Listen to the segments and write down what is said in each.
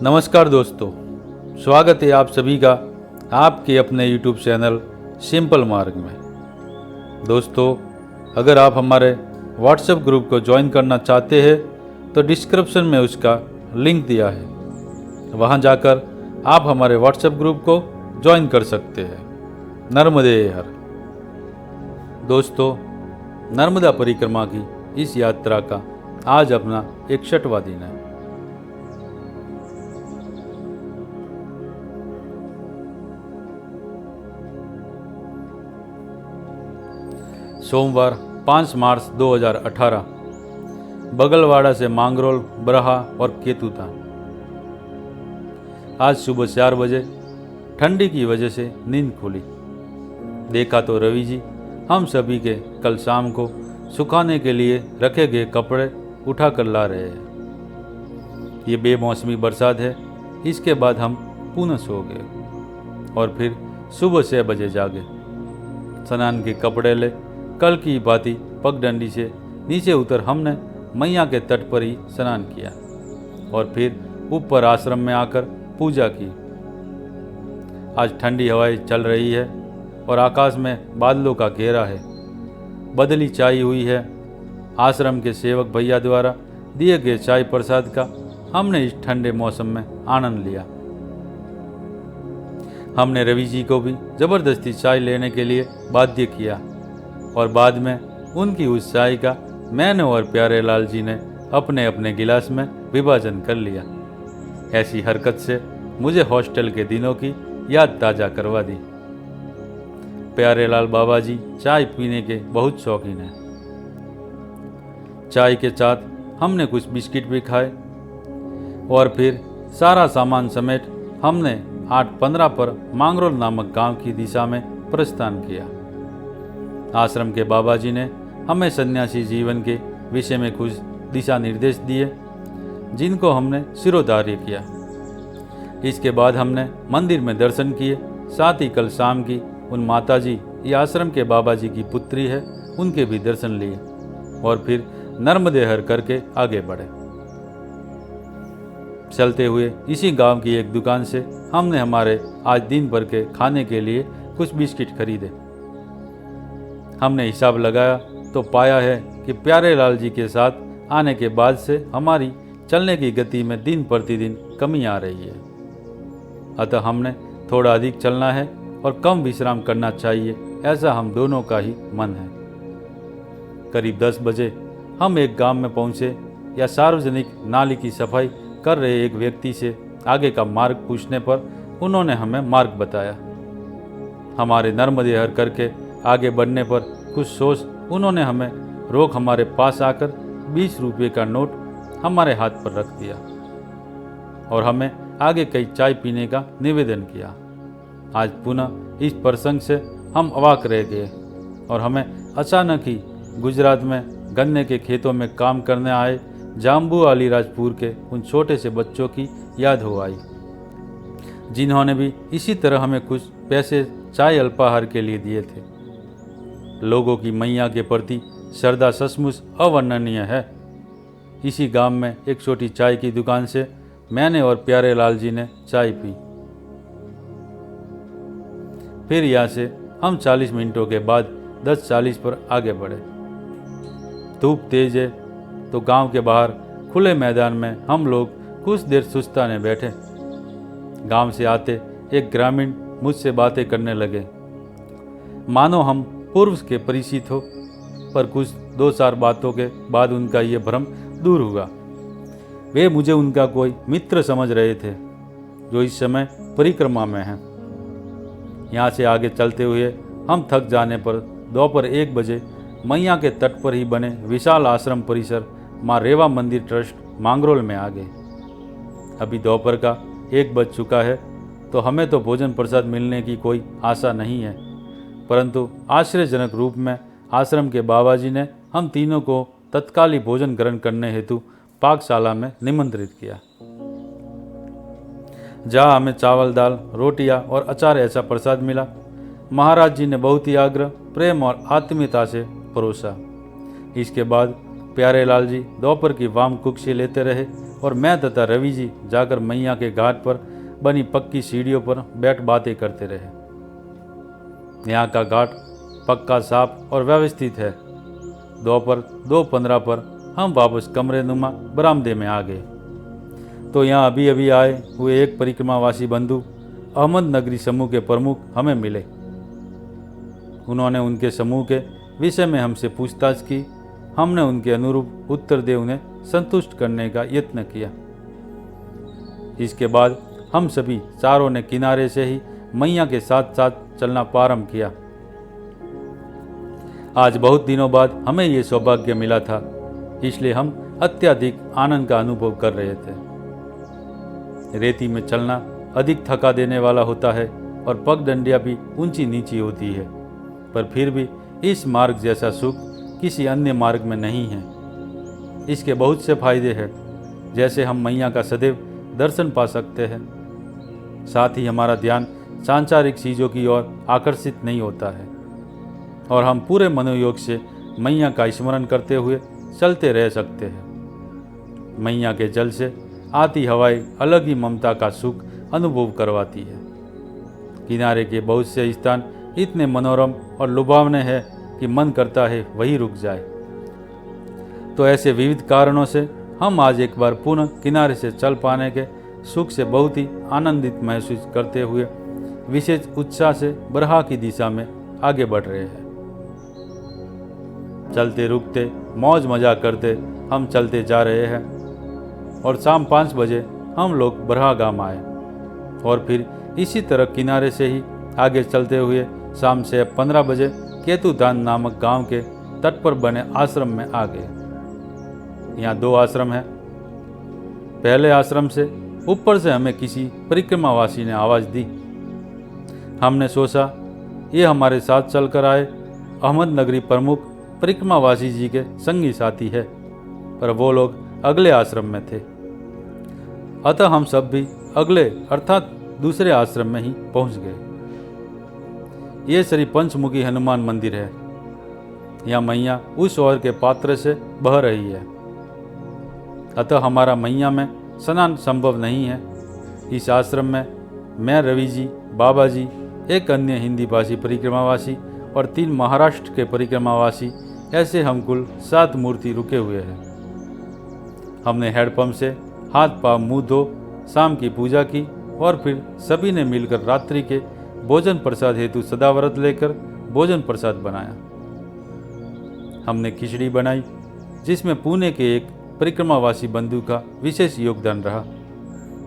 नमस्कार दोस्तों, स्वागत है आप सभी का आपके अपने YouTube चैनल सिंपल मार्ग में। दोस्तों, अगर आप हमारे WhatsApp ग्रुप को ज्वाइन करना चाहते हैं तो डिस्क्रिप्शन में उसका लिंक दिया है, वहां जाकर आप हमारे WhatsApp ग्रुप को ज्वाइन कर सकते हैं। नर्मदे हर। दोस्तों, नर्मदा परिक्रमा की इस यात्रा का आज अपना 61वां दिन है। सोमवार 5 मार्च 2018 बगलवाड़ा से मांगरोल, बरहा और केतुता। आज सुबह 4 बजे ठंडी की वजह से नींद खुली। देखा तो रवि जी हम सभी के कल शाम को सुखाने के लिए रखे गए कपड़े उठा कर ला रहे हैं। ये बेमौसमी बरसात है। इसके बाद हम पुनः सो गए और फिर सुबह 6 बजे जागे। स्नान के कपड़े ले कल की भांति पगडंडी से नीचे उतर हमने मैया के तट पर ही स्नान किया और फिर ऊपर आश्रम में आकर पूजा की। आज ठंडी हवाएं चल रही है और आकाश में बादलों का घेरा है। बदली छाई हुई है। आश्रम के सेवक भैया द्वारा दिए गए चाय प्रसाद का हमने इस ठंडे मौसम में आनंद लिया। हमने रवि जी को भी जबरदस्ती चाय लेने के लिए बाध्य किया और बाद में उनकी उस चाय का मैंने और प्यारे लाल जी ने अपने अपने गिलास में विभाजन कर लिया। ऐसी हरकत से मुझे हॉस्टल के दिनों की याद ताज़ा करवा दी। प्यारे लाल बाबा जी चाय पीने के बहुत शौकीन हैं। चाय के साथ हमने कुछ बिस्किट भी खाए और फिर सारा सामान समेट हमने 8:15 पर मांगरोल नामक गांव की दिशा में प्रस्थान किया। आश्रम के बाबा जी ने हमें सन्यासी जीवन के विषय में कुछ दिशा निर्देश दिए, जिनको हमने सिरोधार्य किया। इसके बाद हमने मंदिर में दर्शन किए। साथ ही कल शाम की उन माताजी या आश्रम के बाबा जी की पुत्री है, उनके भी दर्शन लिए और फिर नर्मदे हर करके आगे बढ़े। चलते हुए इसी गांव की एक दुकान से हमने हमारे आज दिन भर के खाने के लिए कुछ बिस्किट खरीदे। हमने हिसाब लगाया तो पाया है कि प्यारे लाल जी के साथ आने के बाद से हमारी चलने की गति में दिन प्रतिदिन कमी आ रही है। अतः हमने थोड़ा अधिक चलना है और कम विश्राम करना चाहिए, ऐसा हम दोनों का ही मन है। करीब 10 बजे हम एक गांव में पहुंचे या सार्वजनिक नाली की सफाई कर रहे एक व्यक्ति से आगे का मार्ग पूछने पर उन्होंने हमें मार्ग बताया। हमारे नर्मदे हर करके आगे बढ़ने पर कुछ सोच उन्होंने हमें रोक हमारे पास आकर 20 रुपये का नोट हमारे हाथ पर रख दिया और हमें आगे कई चाय पीने का निवेदन किया। आज पुनः इस प्रसंग से हम अवाक रह गए और हमें अचानक ही गुजरात में गन्ने के खेतों में काम करने आए जाम्बू अलीराजपुर के उन छोटे से बच्चों की याद हो आई, जिन्होंने भी इसी तरह हमें कुछ पैसे चाय अल्पाहार के लिए दिए थे। लोगों की मैया के प्रति श्रद्धा सचमुच अवर्णनीय है। इसी गांव में एक छोटी चाय की दुकान से मैंने और प्यारे लाल जी ने चाय पी। फिर यहाँ से हम 40 मिनटों के बाद 10:40 पर आगे बढ़े। धूप तेज है तो गांव के बाहर खुले मैदान में हम लोग कुछ देर सुस्ताने बैठे। गांव से आते एक ग्रामीण मुझसे बातें करने लगे, मानो हम पूर्व के परिचित हो, पर कुछ 2-4 बातों के बाद उनका ये भ्रम दूर हुआ। वे मुझे उनका कोई मित्र समझ रहे थे जो इस समय परिक्रमा में हैं। यहाँ से आगे चलते हुए हम थक जाने पर दोपहर 1 बजे मैया के तट पर ही बने विशाल आश्रम परिसर माँ रेवा मंदिर ट्रस्ट मांगरोल में आ गए। अभी दोपहर का 1 बज चुका है तो हमें तो भोजन प्रसाद मिलने की कोई आशा नहीं है, परंतु आश्चर्यजनक रूप में आश्रम के बाबा जी ने हम तीनों को तत्काली भोजन ग्रहण करने हेतु पाकशाला में निमंत्रित किया, जहाँ हमें चावल, दाल, रोटियां और अचार ऐसा प्रसाद मिला। महाराज जी ने बहुत ही आग्रह, प्रेम और आत्मीयता से परोसा। इसके बाद प्यारेलाल जी दोपहर की वाम कुक्षी लेते रहे और मैं तथा रवि जी जाकर मैया के घाट पर बनी पक्की सीढ़ियों पर बैठ बातें करते रहे। यहाँ का घाट पक्का, साफ और व्यवस्थित है। दोपहर 2:15 पर हम वापस कमरे नुमा बरामदे में आ गए तो यहाँ अभी अभी आए हुए एक परिक्रमावासी बंधु अहमद नगरी समूह के प्रमुख हमें मिले। उन्होंने उनके समूह के विषय में हमसे पूछताछ की। हमने उनके अनुरूप उत्तर दे उन्हें संतुष्ट करने का यत्न किया। इसके बाद हम सभी चारों ने किनारे से ही मैया के साथ साथ चलना प्रारंभ किया। आज बहुत दिनों बाद हमें ये सौभाग्य मिला था, इसलिए हम अत्यधिक आनंद का अनुभव कर रहे थे। रेती में चलना अधिक थका देने वाला होता है और पगडंडियां भी ऊंची नीची होती है, पर फिर भी इस मार्ग जैसा सुख किसी अन्य मार्ग में नहीं है। इसके बहुत से फायदे हैं, जैसे हम मैया का सदैव दर्शन पा सकते हैं। साथ ही हमारा ध्यान सांसारिक चीज़ों की ओर आकर्षित नहीं होता है और हम पूरे मनोयोग से मैया का स्मरण करते हुए चलते रह सकते हैं। मैया के जल से आती हवाएं अलग ही ममता का सुख अनुभव करवाती है। किनारे के बहुत से स्थान इतने मनोरम और लुभावने हैं कि मन करता है वहीं रुक जाए। तो ऐसे विविध कारणों से हम आज एक बार पुनः किनारे से चल पाने के सुख से बहुत ही आनंदित महसूस करते हुए विशेष उत्साह से बरहा की दिशा में आगे बढ़ रहे हैं। चलते रुकते मौज मजा करते हम चलते जा रहे हैं और शाम 5 बजे हम लोग बरहा गांव आए और फिर इसी तरह किनारे से ही आगे चलते हुए शाम से 15 बजे केतुदान नामक गांव के तट पर बने आश्रम में आ गए। यहाँ 2 आश्रम हैं। पहले आश्रम से ऊपर से हमें किसी परिक्रमावासी ने आवाज़ दी। हमने सोचा ये हमारे साथ चलकर आए अहमद नगरी प्रमुख परिक्रमावासी जी के संगी साथी है, पर वो लोग अगले आश्रम में थे। अतः हम सब भी अगले अर्थात दूसरे आश्रम में ही पहुंच गए। ये श्री पंचमुखी हनुमान मंदिर है। यहाँ मैया उस ओर के पात्र से बह रही है, अतः हमारा मैया में स्नान संभव नहीं है। इस आश्रम में मैं, रवि जी, बाबा जी, एक अन्य हिंदी भाषी परिक्रमावासी और 3 महाराष्ट्र के परिक्रमावासी, ऐसे हम कुल 7 मूर्ति रुके हुए हैं। हमने हैंडपंप से हाथ पांव मुंह धो शाम की पूजा की और फिर सभी ने मिलकर रात्रि के भोजन प्रसाद हेतु सदाव्रत लेकर भोजन प्रसाद बनाया। हमने खिचड़ी बनाई, जिसमें पुणे के एक परिक्रमावासी बंधु का विशेष योगदान रहा।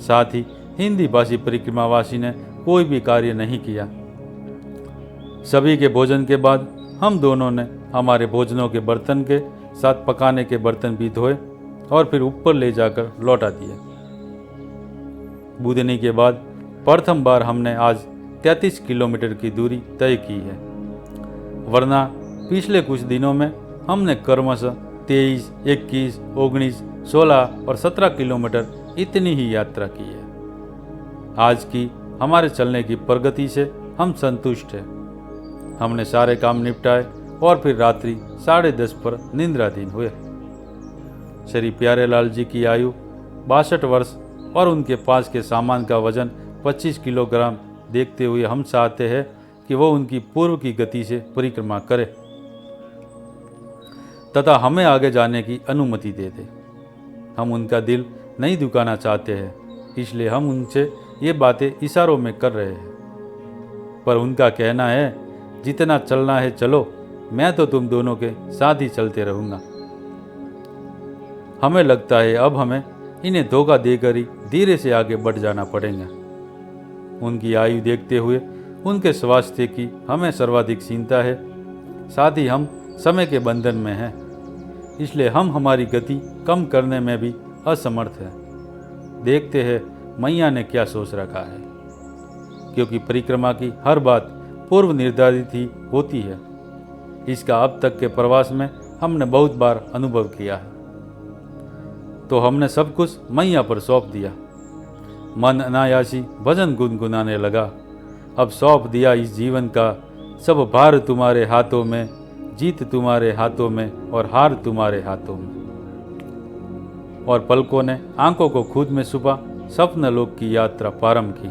साथ ही हिंदी भाषी परिक्रमावासी ने कोई भी कार्य नहीं किया। सभी के भोजन के बाद हम दोनों ने हमारे भोजनों के बर्तन के साथ पकाने के बर्तन भी धोए और फिर ऊपर ले जाकर लौटा दिए। बूदनी के बाद प्रथम बार हमने आज 33 किलोमीटर की दूरी तय की है, वरना पिछले कुछ दिनों में हमने क्रमशः 23, 21, 19, 16 और 17 किलोमीटर इतनी ही यात्रा की है। आज की हमारे चलने की प्रगति से हम संतुष्ट हैं। हमने सारे काम निपटाए और फिर रात्रि 10:30 पर निद्राधीन हुए। श्री प्यारेलाल जी की आयु 62 वर्ष और उनके पास के सामान का वजन 25 किलोग्राम देखते हुए हम चाहते हैं कि वो उनकी पूर्व की गति से परिक्रमा करे तथा हमें आगे जाने की अनुमति दे दे। हम उनका दिल नहीं दुखाना चाहते हैं, इसलिए हम उनसे ये बातें इशारों में कर रहे हैं। पर उनका कहना है जितना चलना है चलो, मैं तो तुम दोनों के साथ ही चलते रहूँगा। हमें लगता है अब हमें इन्हें धोखा देकर ही धीरे से आगे बढ़ जाना पड़ेगा। उनकी आयु देखते हुए उनके स्वास्थ्य की हमें सर्वाधिक चिंता है। साथ ही हम समय के बंधन में हैं, इसलिए हम हमारी गति कम करने में भी असमर्थ हैं। देखते हैं मैया ने क्या सोच रखा है, क्योंकि परिक्रमा की हर बात पूर्व निर्धारित ही होती है। इसका अब तक के प्रवास में हमने बहुत बार अनुभव किया है। तो हमने सब कुछ मैया पर सौंप दिया। मन अनायासी भजन गुनगुनाने लगा। अब सौंप दिया इस जीवन का सब भार तुम्हारे हाथों में, जीत तुम्हारे हाथों में और हार तुम्हारे हाथों में। और पलकों ने आंखों को खुद में छुपा स्वप्न लोक की यात्रा प्रारंभ की।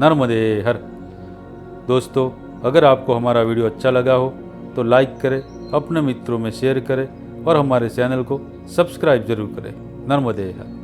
नर्मदे हर। दोस्तों, अगर आपको हमारा वीडियो अच्छा लगा हो तो लाइक करें, अपने मित्रों में शेयर करें और हमारे चैनल को सब्सक्राइब जरूर करें। नर्मदे हर।